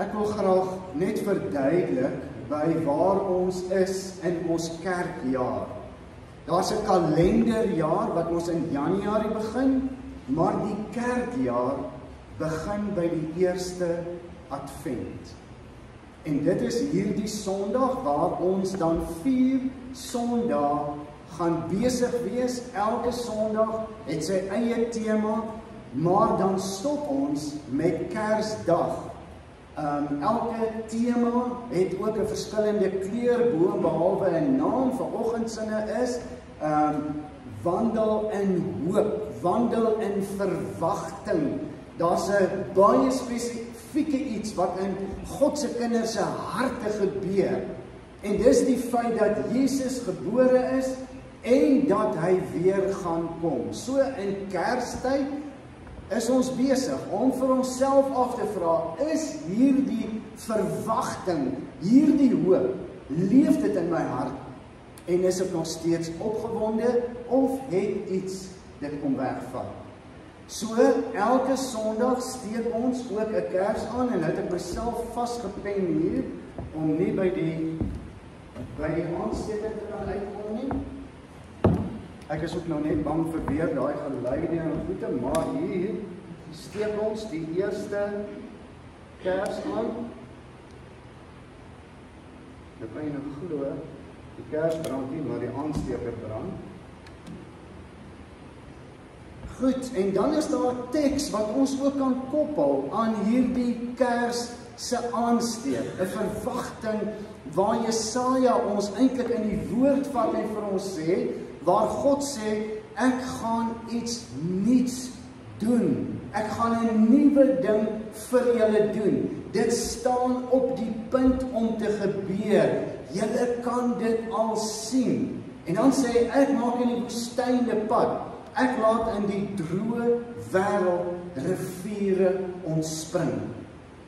Ek wil graag net verduidelik by waar ons is in ons kerkjaar. Daar's 'n kalenderjaar wat ons in Januarie begin, maar die kerkjaar begin by die eerste Advent. En dit is hierdie Sondag waar ons dan 4 Sondae gaan besig wees. Elke Sondag het sy eie tema, maar dan stop ons met Kersdag. Elke tema het ook 'n verskillende kleur bo, behalwe 'n naam. Vanoggend is wandel in hoop, wandel in verwagting. Daar's 'n baie spesifieke iets wat in God se kinders se harte gebeur. En dis die feit dat Jesus gebore is en dat hy weer gaan kom. So in Kerstyd is ons besig om vir onsself af te vra, is hierdie verwagting, hierdie hoop, leef dit in my hart? En is ek nog steeds opgewonde of het iets dit kom wegvat? So elke Sondag steek ons ook 'n kers aan en het ek myself vasgepen hier om nie by die aansteker te kan uitkom nie. Ek is ook nou net bang vir weer daai geluide en goede, maar hier steek ons die eerste kers aan. Dit kan jy nou glo, die kers brand nie, maar die aansteker brand. Goed, en dan is daar 'n teks wat ons ook kan koppel aan hierdie kers se aansteek, 'n verwagting waar Jesaja ons eintlik in die woord vat en vir ons sê, waar God sê, ek gaan iets nuuts doen. Ek gaan 'n nuwe ding vir julle doen. Dit staan op die punt om te gebeur. Julle kan dit al sien. En dan sê hy, ek maak in die woestyn 'n pad. Ek laat in die droë wêreld riviere ontspring.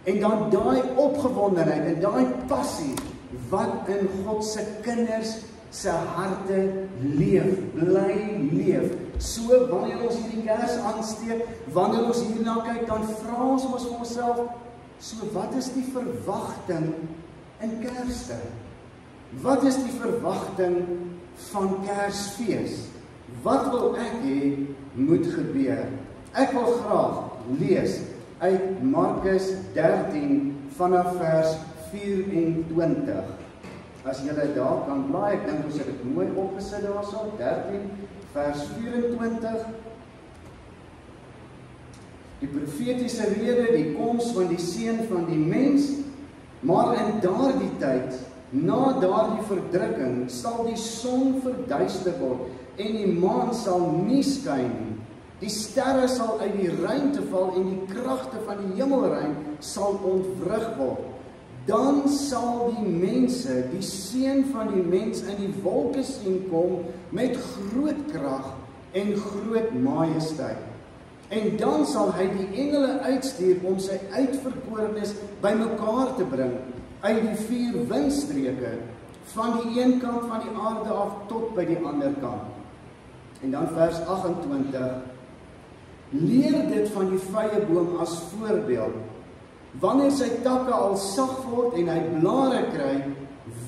En dan daai opgewondenheid en daai passie wat in God se kinders se harte leef, bly leef. So wanneer ons hierdie kers aansteek, wanneer ons hierna kyk, dan vra ons mos vir onsself, so wat is die verwagting in Kerstyd? Wat is die verwagting van Kersfees? Wat wil ek hê moet gebeur? Ek wil graag lees uit Markus 13 vanaf vers 24. As julle daar kan blaai, ek dink ons het dit mooi opgesit daarso, 13 vers 24. Die profetiese rede, die koms van die seun van die mens, maar in daardie tyd, na daardie verdrukking, sal die son verduister word en die maan sal nie skyn nie. Die sterre sal uit die ruimte val en die kragte van die hemelruim sal ontwrig word. Dan sal die mense, die seun van die mens in die wolke sien kom met groot krag en groot majesteit. En dan sal hy die engele uitstuur om sy uitverkorenes bymekaar te bring uit die 4 windstreke van die een kant van die aarde af tot by die ander kant. En dan vers 28. Leer dit van die vyeboom as voorbeeld. Wanneer sy takke al sag word en hy blare kry,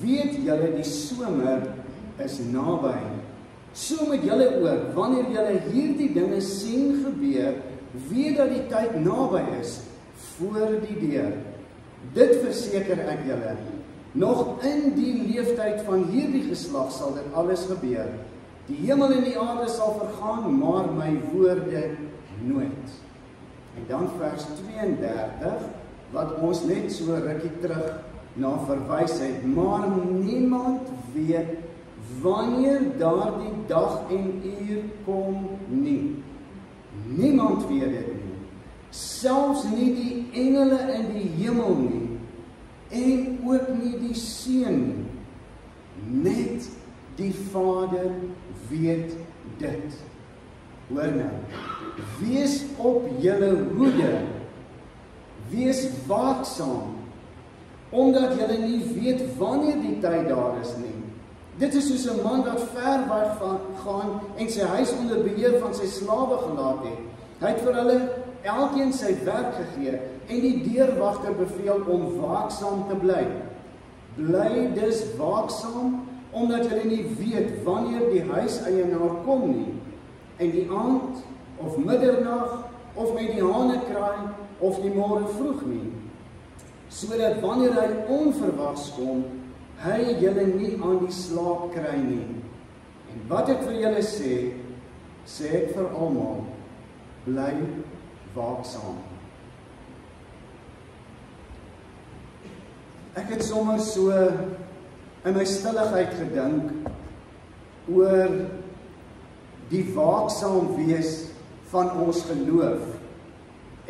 weet julle die somer is naby. So met julle ook, wanneer julle hierdie dinge sien gebeur, weet dat die tyd naby is, voor die deur. Dit verseker ek julle, nog in die leeftyd van hierdie geslag sal dit alles gebeur. Die hemel en die aarde sal vergaan, maar my woorde nooit. En dan vers 32, wat ons net so rukkie terug na verwys het, maar niemand weet wanneer daardie dag en uur kom nie. Niemand weet dit nie. Selfs nie die engele in die hemel nie, en ook nie die seun nie. Net die Vader weet dit. Hoor nou, wees op julle hoede, wees waaksaam, omdat julle nie weet wanneer die tyd daar is nie. Dit is soos 'n man wat ver weg gaan en sy huis onder beheer van sy slawe gelaat het. Hy het vir hulle elkeen sy werk gegee en die deurwagter beveel om waaksaam te bly. Bly dus waaksaam, omdat julle nie weet wanneer die huiseienaar kom nie, en die aand, of middernag, of met die hanekraai, of die môre vroeg nie, sodat wanneer hy onverwags kom, hy julle nie aan die slaap kry nie. En wat ek vir julle sê, sê ek vir almal, bly waaksaam. Ek het sommer so in my stilligheid gedink oor die waaksaam wees van ons geloof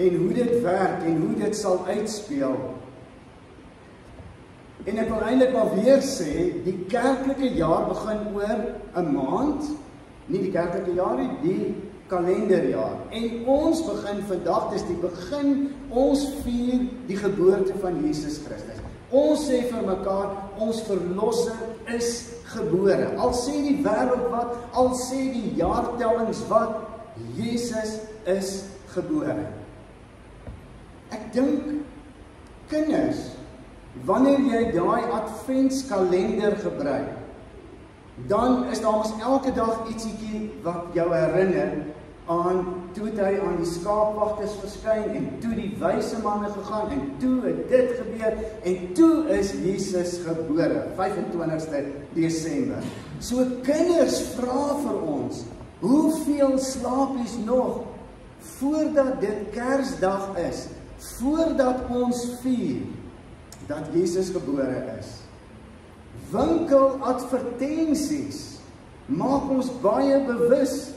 en hoe dit werk en hoe dit sal uitspeel. En ek wil eintlik maar weer sê, die kerklike jaar begin oor 'n maand, nie die kerklike jaar nie, die kalenderjaar. En ons begin vandag, dis die begin, ons vier die geboorte van Jesus Christus. Ons sê vir mekaar, ons verlosser is gebore. Al sê die wêreld wat, al sê die jaartellings wat, Jesus is gebore. Ek dink, kinders, wanneer jy daai adventskalender gebruik, dan is daar mos elke dag ietsiekie wat jou herinner aan toe hy aan die skaapwagters verskyn en toe die wyse manne gegaan en toe het dit gebeur en toe is Jesus gebore, 25ste Desember. So kinders vra vir ons, hoeveel slaapies nog voordat dit Kersdag is, voordat ons vier dat Jesus gebore is. Winkeladvertensies maak ons baie bewus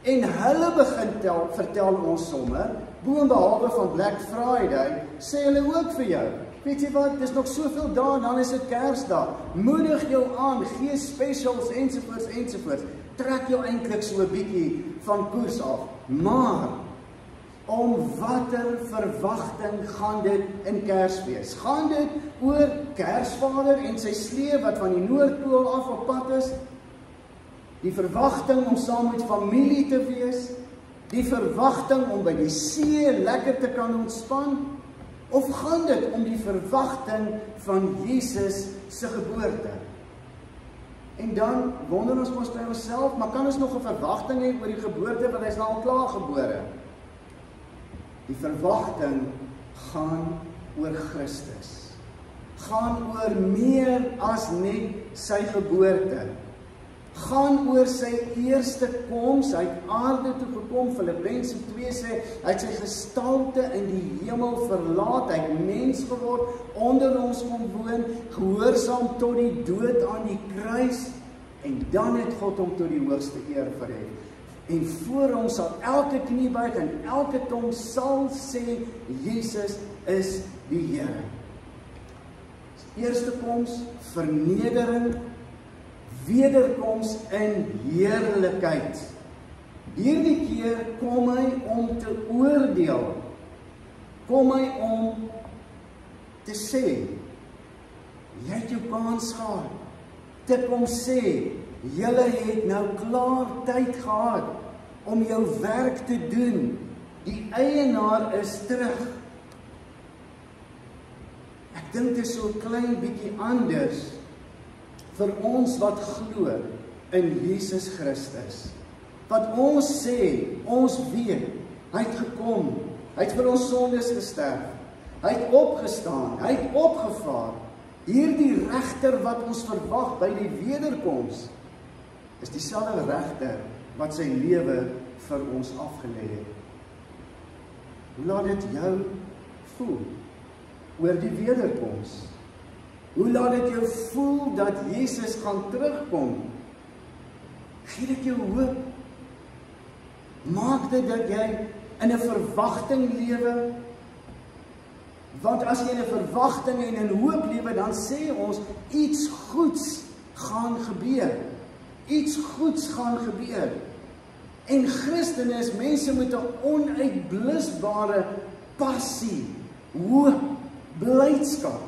en hulle begin vertel ons sommer, boonbehalwe van Black Friday, sê hulle ook vir jou, weet jy wat, dis nog soveel dae, dan is dit Kersdag, moedig jou aan, gee specials ensovoorts, ensovoorts, trek jou eintlik so 'n bietjie van koers af, maar om watter verwagting gaan dit in Kersfees? Gaan dit oor Kersvader en sy slee wat van die Noordpool af op pad is? Die verwagting om saam met familie te wees? Die verwagting om by die see lekker te kan ontspan? Of gaan dit om die verwagting van Jesus se geboorte? En dan wonder ons mos by onsself, maar kan ons nog 'n verwagting hê oor die geboorte, want hy is nou al klaar gebore? Die verwagting gaan oor Christus. Gaan oor meer as net sy geboorte. Gaan oor sy eerste koms, hy het aarde toe gekom, Filippense 2 sê, hy het sy gestalte in die hemel verlaat, hy het mens geword, onder ons kom woon, gehoorsaam tot die dood aan die kruis, en dan het God hom tot die hoogste eer verhef. En voor ons sal elke knie buig en elke tong sal sê, Jesus is die Here. Eerste koms, vernedering, wederkoms in heerlikheid. Hierdie keer kom hy om te oordeel. Kom hy om te sê, jy het jou kans gehad. Te kom sê, julle het nou klaar tyd gehad om jou werk te doen. Die eienaar is terug. Ek dink dit is so 'n klein bietjie anders vir ons wat glo in Jesus Christus. Wat ons sê, ons weet, hy het gekom, hy het vir ons sondes gesterf, hy het opgestaan, hy het opgevaar. Hierdie regter wat ons verwag by die wederkoms, is dieselfde regter wat sy lewe vir ons afgelê het. Hoe laat dit jou voel oor die wederkoms? Hoe laat dit jou voel dat Jesus gaan terugkom? Gee dit jou hoop? Maak dit dat jy in 'n verwagting lewe? Want as jy in 'n verwagting en in hoop lewe, dan sê ons, iets goeds gaan gebeur. Iets goeds gaan gebeur. En Christene is mense met 'n onuitblusbare passie, hoop, blydskap.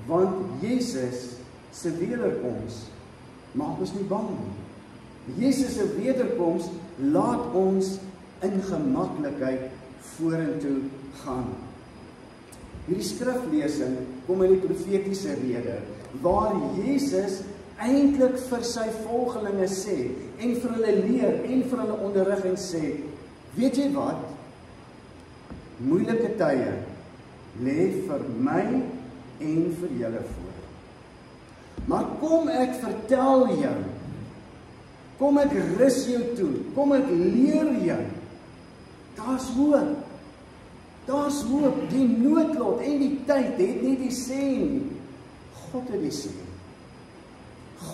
Want Jesus se wederkoms maak ons nie bang nie. Jesus se wederkoms laat ons in gemaklikheid vorentoe gaan. Hierdie skriflesing kom in die profetiese rede, waar Jesus eintlik vir sy volgelinge sê, en vir hulle leer, en vir hulle onderrig en sê, weet jy wat? Moeilike tye lê vir my en vir julle voor. Maar kom ek vertel jou, kom ek rus jou toe, kom ek leer jou, daar's hoop. Daar's hoop, die noodlot en die tyd het nie die sê nie. God het die sê.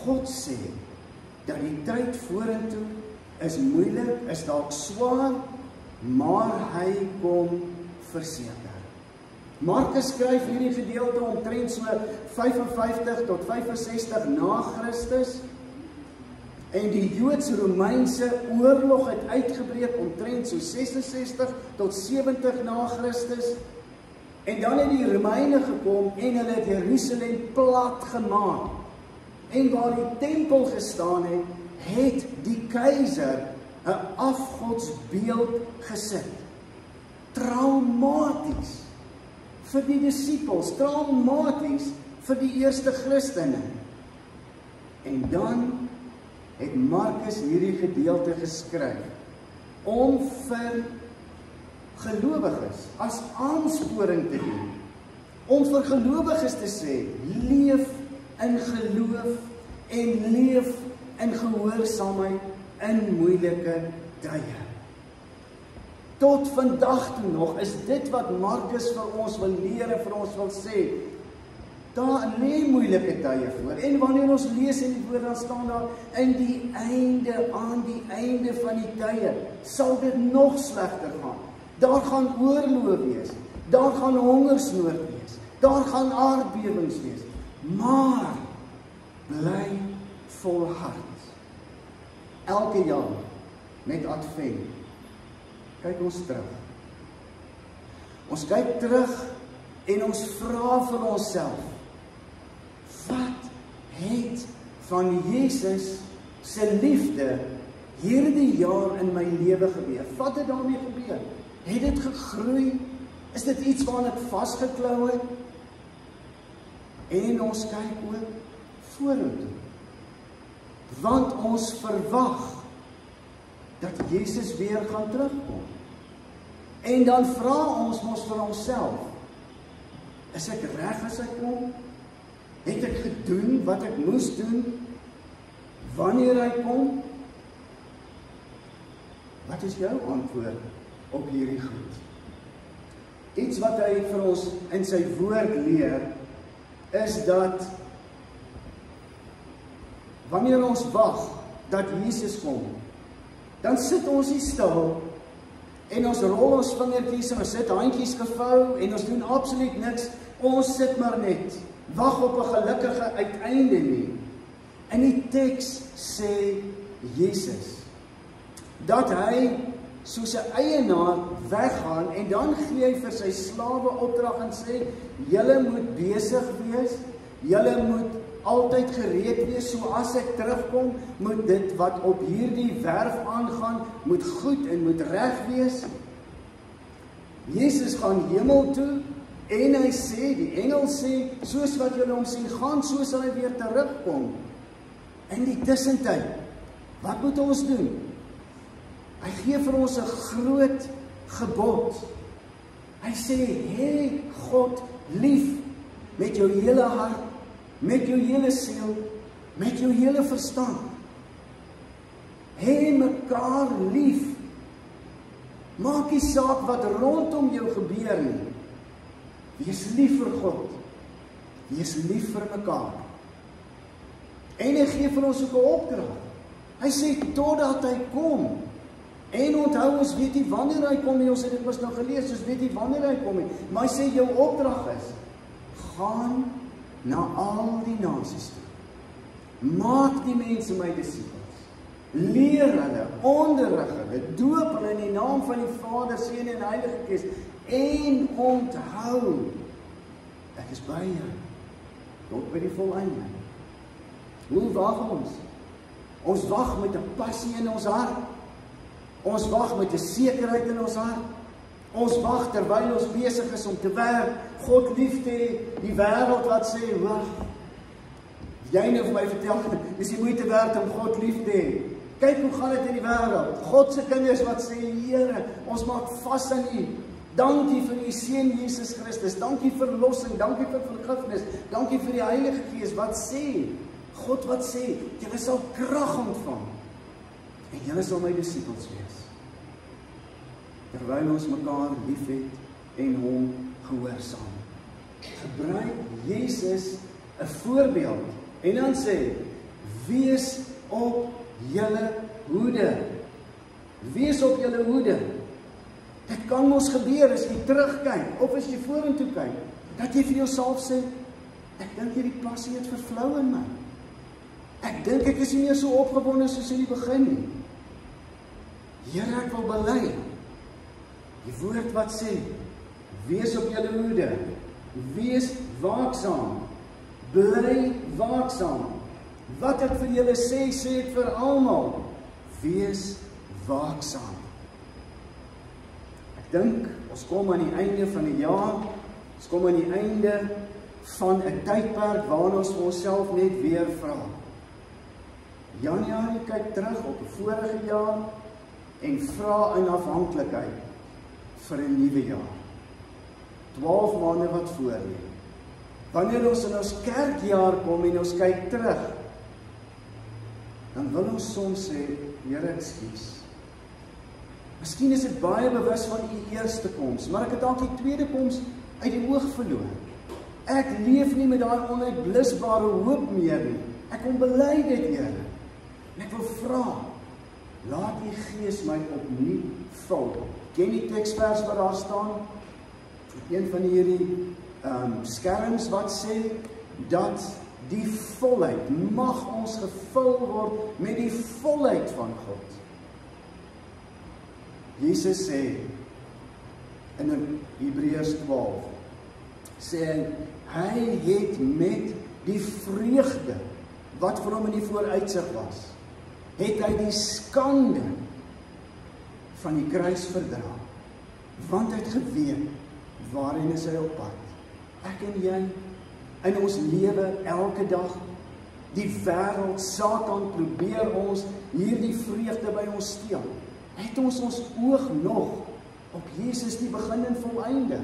God sê dat die tyd vorentoe is moeilik, is dalk swaar, maar hy kom verseker. Markus skryf hierdie gedeelte omtrent so 55 tot 65 na Christus. En die Joods-Romeinse oorlog het uitgebreek omtrent so 66 tot 70 na Christus. En dan het die Romeine gekom en hulle het Jerusalem plat gemaak. En waar die tempel gestaan het, het die keiser 'n afgodsbeeld gesit. Traumaties vir die disippels, traumaties vir die eerste Christene. En dan het Markus hierdie gedeelte geskryf om vir gelowiges as aansporing te doen, om vir gelowiges te sê, leef in geloof en leef in gehoorsaamheid in moeilike tye. Tot vandag toe nog is dit wat Markus vir ons wil leer en vir ons wil sê. Daar lê moeilike tye voor. En wanneer ons lees in die woord, dan staan daar, in die einde, aan die einde van die tye, sal dit nog slegter gaan. Daar gaan oorloë wees, daar gaan hongersnood wees, daar gaan aardbewings wees. Maar, bly volhard. Elke jaar, met Advent, kyk ons terug. Ons kyk terug en ons vra vir onsself, wat het van Jesus se liefde hierdie jaar in my lewe gebeur? Wat het daarmee gebeur? Het dit gegroei? Is dit iets waaraan ek vasgeklou het? En ons kyk ook vorentoe. Want ons verwag dat Jesus weer gaan terugkom. En dan vra ons mos vir onsself, is ek reg as ek kom? Het ek gedoen wat ek moes doen wanneer hy kom? Wat is jou antwoord op hierdie goed? Iets wat hy vir ons in sy woord leer, is dat wanneer ons wag dat Jesus kom, dan sit ons nie stil en ons rol ons vingertjies en ons sit handjies gevou en ons doen absoluut niks. Ons sit maar net, wag op 'n gelukkige uiteinde nie. In die teks sê Jesus dat hy soos 'n eienaar weggaan en dan gee hy vir sy slawe opdrag en sê, julle moet besig wees, julle moet altyd gereed wees, so as ek terugkom, moet dit wat op hierdie werf aangaan, moet goed en moet reg wees. Jesus gaan hemel toe, en hy sê, die engel sê, soos wat julle hom sien gaan, so sal hy weer terugkom. In die tussentyd, wat moet ons doen? Hy gee vir ons 'n groot gebod. Hy sê, hê God lief met jou hele hart, met jou hele siel, met jou hele verstand. Hê mekaar lief. Maak nie saak wat rondom jou gebeur nie. Wees lief vir God. Wees lief vir mekaar. En hy gee vir ons ook 'n opdrag. Hy sê, totdat hy kom. En onthou, ons weet nie wanneer hy kom nie, ons het dit mos nou gelees, ons weet nie wanneer hy kom nie. Maar hy sê, jou opdrag is, gaan na al die nasies toe. Maak die mense my disippels. Leer hulle, onderrig hulle, doop hulle in die naam van die Vader, Seun en Heilige Gees. En onthou, ek is by jou, tot by die volleinde. Hoe wag ons? Ons wag met 'n passie in ons hart. Ons wag met 'n sekerheid in ons hart. Ons wag terwyl ons besig is om te werk, God lief te hê, die wêreld wat sê, wag. Jy nou vir my vertel, dis die moeite werd om God lief te hê. Kyk hoe gaan dit in die wêreld. God se kinders wat sê, Here, ons maak vas aan U. Dankie vir U seun Jesus Christus. Dankie vir verlossing, dankie vir vergifnis. Dankie vir die Heilige Gees. Wat sê? God wat sê, julle sal krag ontvang. En julle sal my disippels wees. Terwyl ons mekaar liefhet en hom gehoorsaam. Gebruik Jesus 'n voorbeeld en dan sê, wees op julle hoede. Wees op julle hoede. Dit kan mos gebeur as jy terugkyk of as jy vorentoe kyk, dat jy vir jouself sê, ek dink hierdie passie het vervlou in my. Ek dink ek is nie meer so opgewonde soos in die begin nie. Here, ek wil bely. Die woord wat sê, wees op julle hoede, wees waaksaam, bly waaksaam. Wat ek vir julle sê, sê ek vir almal, wees waaksaam. Ek dink, ons kom aan die einde van die jaar, ons kom aan die einde van 'n tydperk waarin ons vir onsself net weer vra. Januarie kyk terug op die vorige jaar en vra in afhanklikheid vir 'n nuwe jaar. 12 maande wat voor lê. Wanneer ons in ons kerkjaar kom en ons kyk terug, dan wil ons soms sê, Here, ekskuus. Miskien is dit baie bewus van U eerste koms, maar ek het dalk die tweede koms uit die oog verloor. Ek leef nie met daai onuitblusbare hoop meer nie. Ek kom bely dit, Here. En ek wil vra, laat U Gees my opnuut vul. Ken die teksvers wat daar staan? Een van hierdie skerms wat sê, dat die volheid, mag ons gevul word met die volheid van God. Jesus sê, in Hebreërs 12, sê hy het met die vreugde, wat vir hom in die vooruitsig was, het hy die skande van die kruis verdra, want hy het geweet, waarin is hy op pad. Ek en jy, in ons lewe elke dag, die wêreld, Satan probeer ons hierdie vreugde by ons steel. Het ons oog nog op Jesus die begin en volleinde?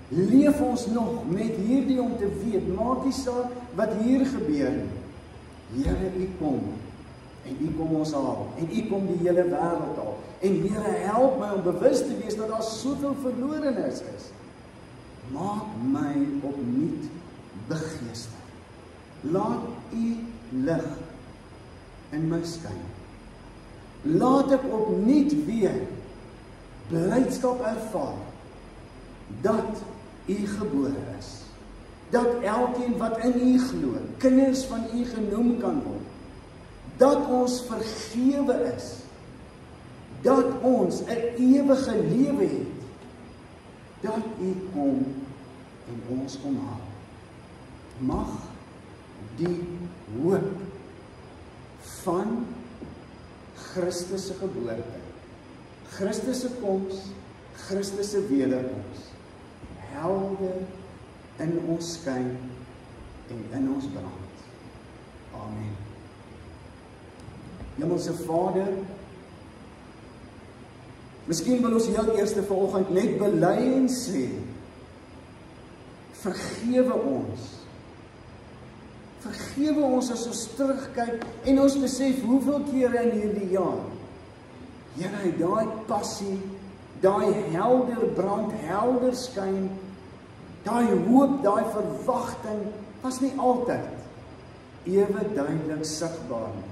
Leef ons nog met hierdie om te weet, maak nie saak wat hier gebeur nie. Here, U kom, en U kom ons haal, en U kom die hele wêreld haal. En Here, help my om bewus te wees dat daar soveel verlorenes is. Maak my opnuut begeester. Laat U lig in my skyn. Laat ek opnuut weer blydskap ervaar dat U gebore is. Dat elkeen wat in U glo, kinders van U genoem kan word. Dat ons vergewe is. Dat ons 'n ewige lewe het. Dat U kom en ons kom haal. Mag die hoop van Christus se geboorte, Christus se koms, Christus se wederkoms, helder in ons skyn en in ons brand. Amen. Hemelse Vader, miskien wil ons heel eerste vanoggend net bely en sê, vergewe ons. Vergewe ons as ons terugkyk en ons besef hoeveel kere in hierdie jaar, Here, daai passie, daai helder brand, helder skyn, daai hoop, daai verwagting, was nie altyd ewe duidelik sigbaar nie.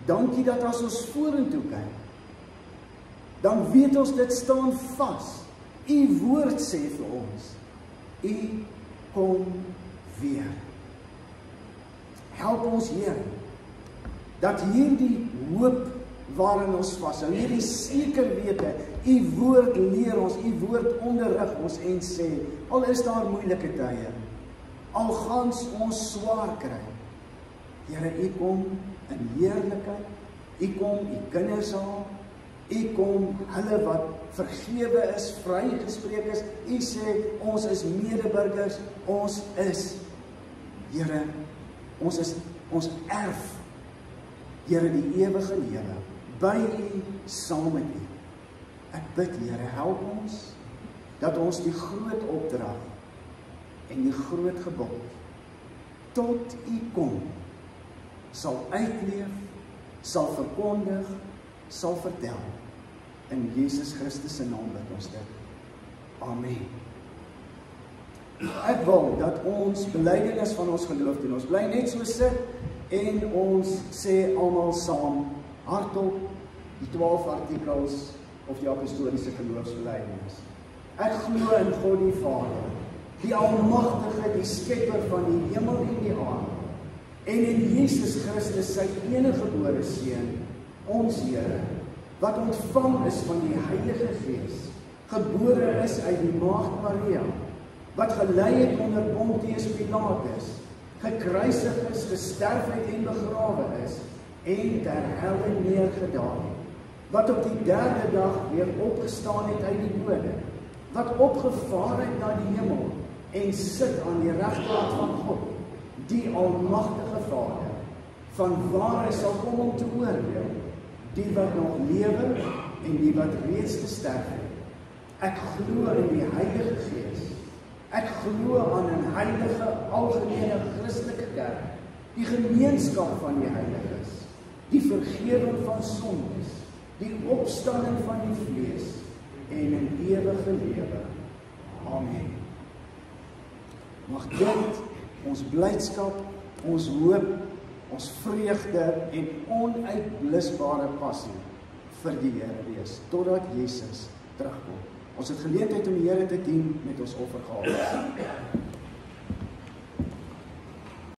Dankie dat as ons vorentoe kyk, dan weet ons dit staan vas. U woord sê vir ons, U kom weer. Help ons, Here, dat hierdie hoop waarin ons vashou, hierdie seker wete, U woord leer ons, U woord onderrig ons en sê, al is daar moeilike tye, al gaan ons swaar kry, Here, U kom in heerlikheid, U kom u kinders haal, u kom hulle wat vergewe is, vrygespreek is, u sê, ons is medeburgers, ons is, Here, ons erf, Here, die ewige lewe, by u, saam met u. Ek bid, Here, help ons, dat ons die groot opdrag, en die groot gebod, tot u kom, sal uitleef, sal verkondig, sal vertel. In Jesus Christus se naam bid ons dit. Amen. Ek wil dat ons belydenis van ons geloof doen. Ons bly net so sit en ons sê almal saam hardop die 12 artikels of die apostoliese geloofsbelydenis. Ek glo in God die Vader, die Almagtige, die Skepper van die hemel en die aarde, en in Jesus Christus sy eniggebore Seun, ons Here, wat ontvang is van die Heilige Gees, gebore is uit die Maagd Maria, wat gelei het onder Pontius Pilatus, gekruisig is, gesterf het en begrawe is, en ter helle neergedaal het, wat op die 3de dag weer opgestaan het uit die dode, wat opgevaar het na die hemel, en sit aan die regterhand van God, die Almagtige Vader, van waar hy sal kom om te oordeel, die wat nog lewe en die wat reeds gesterf het. Ek glo in die Heilige Gees. Ek glo aan 'n heilige, algemene Christelike kerk, die gemeenskap van die heiliges, die vergewing van sondes, die opstanding van die vlees en 'n ewige lewe. Amen. Mag dit ons blydskap, ons hoop, ons vreugde en onuitblusbare passie vir die Here wees, totdat Jesus terugkom. Ons het geleentheid om die Here te dien met ons offergawe.